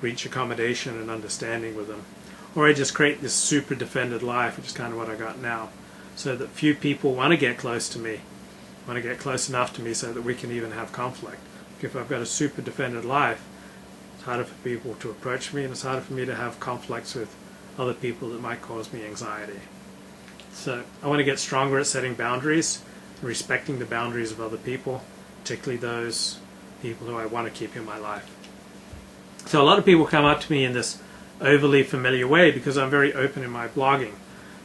reach accommodation and understanding with them. Or I just create this super defended life, which is kind of what I got now, so that few people want to get close to me, want to get close enough to me so that we can even have conflict. If I've got a super defended life, it's harder for people to approach me, and it's harder for me to have conflicts with other people that might cause me anxiety. So I want to get stronger at setting boundaries and respecting the boundaries of other people, particularly those people who I want to keep in my life. So a lot of people come up to me in this overly familiar way because I'm very open in my blogging.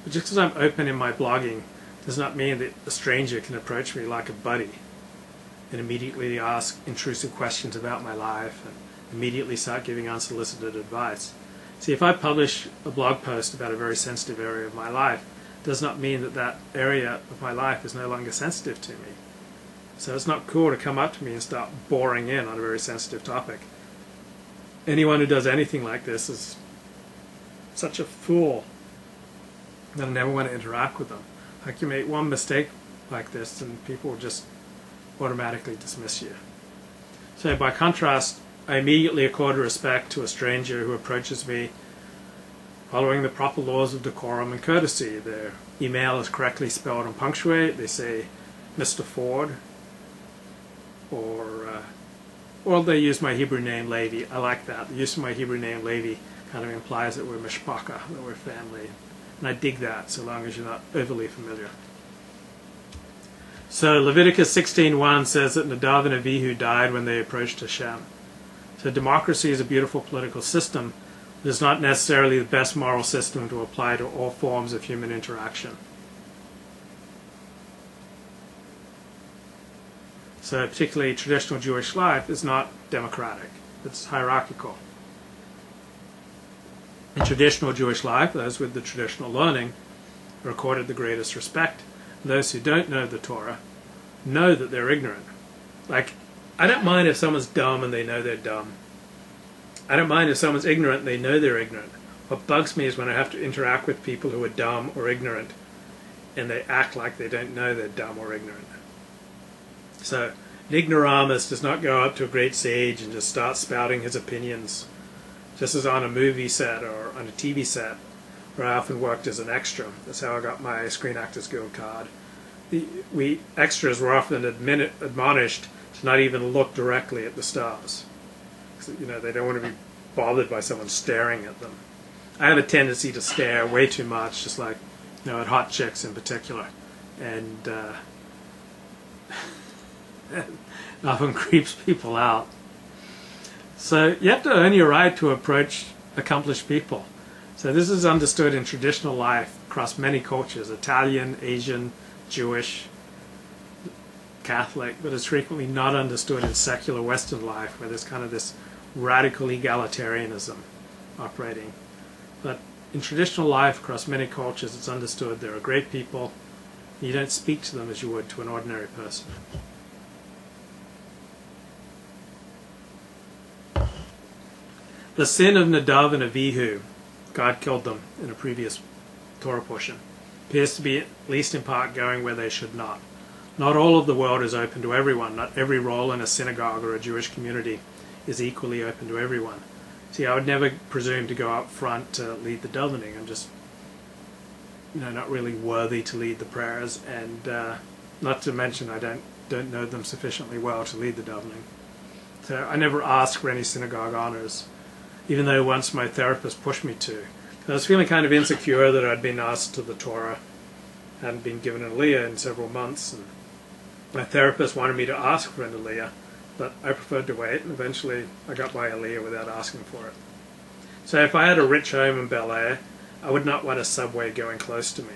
But just because I'm open in my blogging does not mean that a stranger can approach me like a buddy and immediately ask intrusive questions about my life and immediately start giving unsolicited advice. See, if I publish a blog post about a very sensitive area of my life, it does not mean that that area of my life is no longer sensitive to me. So it's not cool to come up to me and start boring in on a very sensitive topic. Anyone who does anything like this is such a fool that I never want to interact with them. Like, you make one mistake like this and people will just automatically dismiss you. So by contrast, I immediately accord respect to a stranger who approaches me following the proper laws of decorum and courtesy. Their email is correctly spelled and punctuated. They say Mr. Ford, or they use my Hebrew name Levi. I like that. The use of my Hebrew name Levi kind of implies that we're mishpacha, that we're family. And I dig that, so long as you're not overly familiar. So Leviticus 16:1 says that Nadav and Abihu died when they approached Hashem. So democracy is a beautiful political system, but it's not necessarily the best moral system to apply to all forms of human interaction. So particularly traditional Jewish life is not democratic. It's hierarchical. In traditional Jewish life, those with the traditional learning are accorded the greatest respect. And those who don't know the Torah know that they're ignorant. Like, I don't mind if someone's dumb and they know they're dumb. I don't mind if someone's ignorant and they know they're ignorant. What bugs me is when I have to interact with people who are dumb or ignorant and they act like they don't know they're dumb or ignorant. So an ignoramus does not go up to a great sage and just start spouting his opinions, just as on a movie set or on a TV set, where I often worked as an extra. That's how I got my Screen Actors Guild card. We extras were often admonished to not even look directly at the stars. You know, they don't want to be bothered by someone staring at them. I have a tendency to stare way too much, just like, you know, at hot chicks in particular, and it often creeps people out. So you have to earn your right to approach accomplished people. So this is understood in traditional life across many cultures: Italian, Asian, Jewish, Catholic, but it's frequently not understood in secular Western life, where there's kind of this radical egalitarianism operating. But in traditional life across many cultures, it's understood there are great people. You don't speak to them as you would to an ordinary person. The sin of Nadav and Abihu, God killed them in a previous Torah portion, appears to be at least in part going where they should not. Not all of the world is open to everyone. Not every role in a synagogue or a Jewish community is equally open to everyone. See, I would never presume to go up front to lead the davening. I'm just, not really worthy to lead the prayers, and not to mention I don't know them sufficiently well to lead the davening. So I never asked for any synagogue honors, even though once my therapist pushed me to. I was feeling kind of insecure that I'd been asked to the Torah, hadn't been given an aliyah in several months, and my therapist wanted me to ask for an aliyah, but I preferred to wait, and eventually I got my aliyah without asking for it. So if I had a rich home in Bel Air, I would not want a subway going close to me.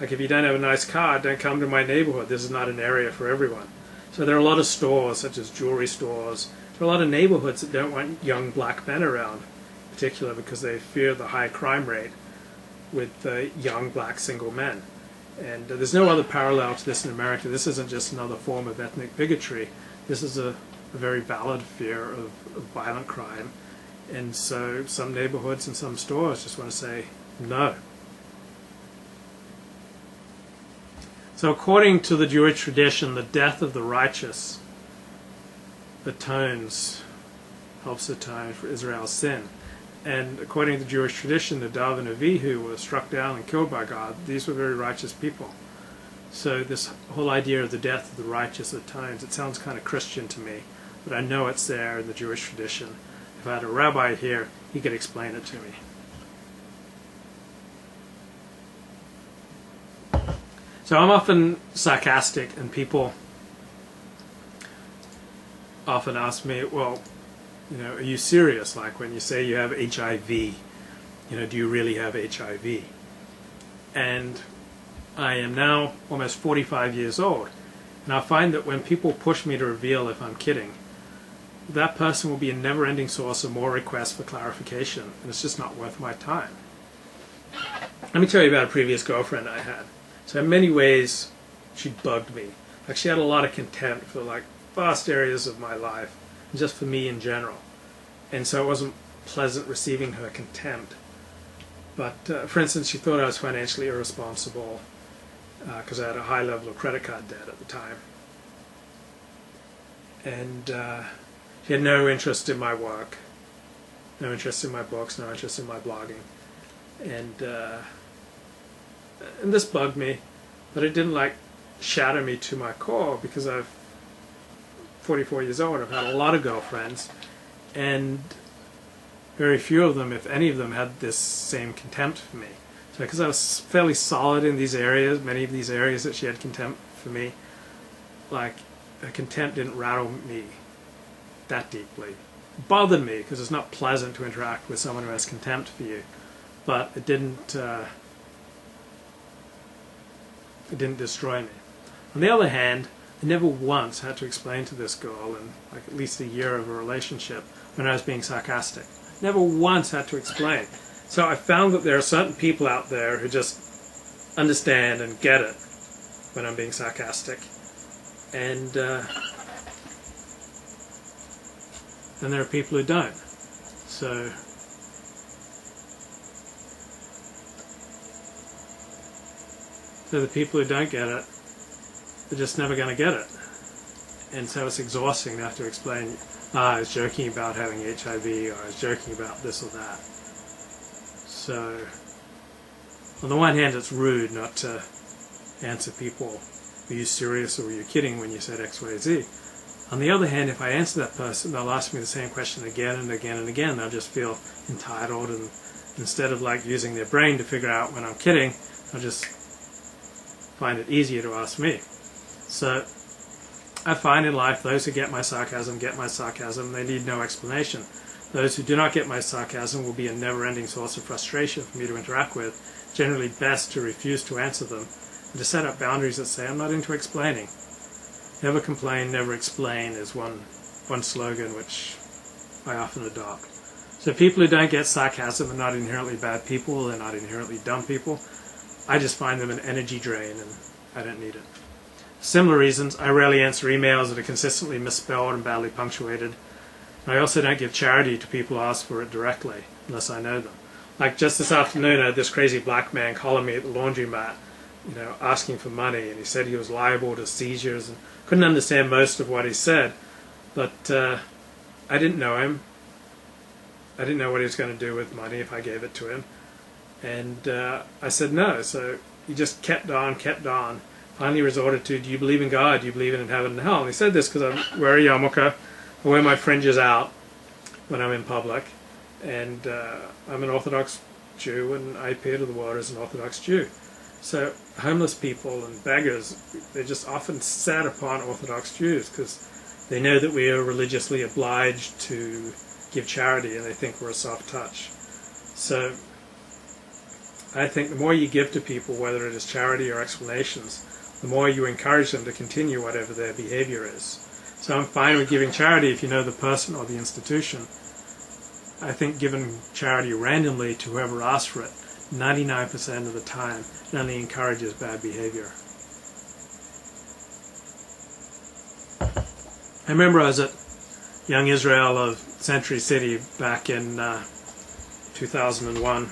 Like, if you don't have a nice car, don't come to my neighborhood. This is not an area for everyone. So there are a lot of stores, such as jewelry stores. There are a lot of neighborhoods that don't want young black men around, in particular because they fear the high crime rate with young black single men. And there's no other parallel to this in America. This isn't just another form of ethnic bigotry. This is a very valid fear of violent crime. And so some neighborhoods and some stores just want to say no. So according to the Jewish tradition, the death of the righteous atones helps atone for Israel's sin. And according to Jewish tradition, Nadav and Avihu were struck down and killed by God. These were very righteous people. So this whole idea of the death of the righteous atones, it sounds kind of Christian to me, but I know it's there in the Jewish tradition. If I had a rabbi here, he could explain it to me. So I'm often sarcastic, and people often ask me, well, are you serious? Like when you say you have HIV, do you really have HIV? And I am now almost 45 years old, and I find that when people push me to reveal if I'm kidding, that person will be a never-ending source of more requests for clarification, and it's just not worth my time. Let me tell you about a previous girlfriend I had. So in many ways, she bugged me. Like she had a lot of contempt for vast areas of my life, and just for me in general. And so it wasn't pleasant receiving her contempt. But for instance, she thought I was financially irresponsible because I had a high level of credit card debt at the time. And she had no interest in my work, no interest in my books, no interest in my blogging. And this bugged me, but it didn't shatter me to my core, because I'm 44 years old. I've had a lot of girlfriends, and very few of them, if any of them, had this same contempt for me. So because I was fairly solid in these areas, many of these areas that she had contempt for me, her contempt didn't rattle me that deeply. It bothered me because it's not pleasant to interact with someone who has contempt for you, but it didn't destroy me. On the other hand, I never once had to explain to this girl in at least a year of a relationship when I was being sarcastic. Never once had to explain. So I found that there are certain people out there who just understand and get it when I'm being sarcastic. And there are people who don't. So the people who don't get it, they're just never going to get it. And so it's exhausting to have to explain, I was joking about having HIV, or I was joking about this or that. So on the one hand, it's rude not to answer people, were you serious or were you kidding when you said X, Y, Z? On the other hand, if I answer that person, they'll ask me the same question again and again and again. They'll just feel entitled, and instead of using their brain to figure out when I'm kidding, they'll just find it easier to ask me. So I find in life those who get my sarcasm, they need no explanation. Those who do not get my sarcasm will be a never-ending source of frustration for me to interact with. Generally best to refuse to answer them, and to set up boundaries that say, I'm not into explaining. Never complain, never explain is one slogan which I often adopt. So people who don't get sarcasm are not inherently bad people, they're not inherently dumb people. I just find them an energy drain, and I don't need it. Similar reasons, I rarely answer emails that are consistently misspelled and badly punctuated. And I also don't give charity to people who ask for it directly, unless I know them. Like just this afternoon, I had this crazy black man calling me at the laundromat, asking for money, and he said he was liable to seizures, and couldn't understand most of what he said. But I didn't know him. I didn't know what he was going to do with money if I gave it to him. And I said no. So he just kept on. Finally resorted to, do you believe in God? Do you believe in heaven and hell? And he said this because I wear a yarmulke. I wear my fringes out when I'm in public. And I'm an Orthodox Jew, and I appear to the world as an Orthodox Jew. So homeless people and beggars, they're just often sad upon Orthodox Jews because they know that we are religiously obliged to give charity, and they think we're a soft touch. So I think the more you give to people, whether it is charity or explanations, the more you encourage them to continue whatever their behavior is. So I'm fine with giving charity if you know the person or the institution. I think giving charity randomly to whoever asks for it, 99% of the time, it only encourages bad behavior. I remember I was at Young Israel of Century City back in 2001,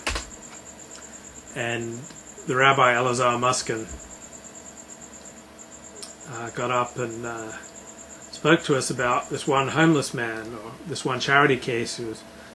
and the Rabbi Elazar Muskin got up and spoke to us about this one homeless man or this one charity case who was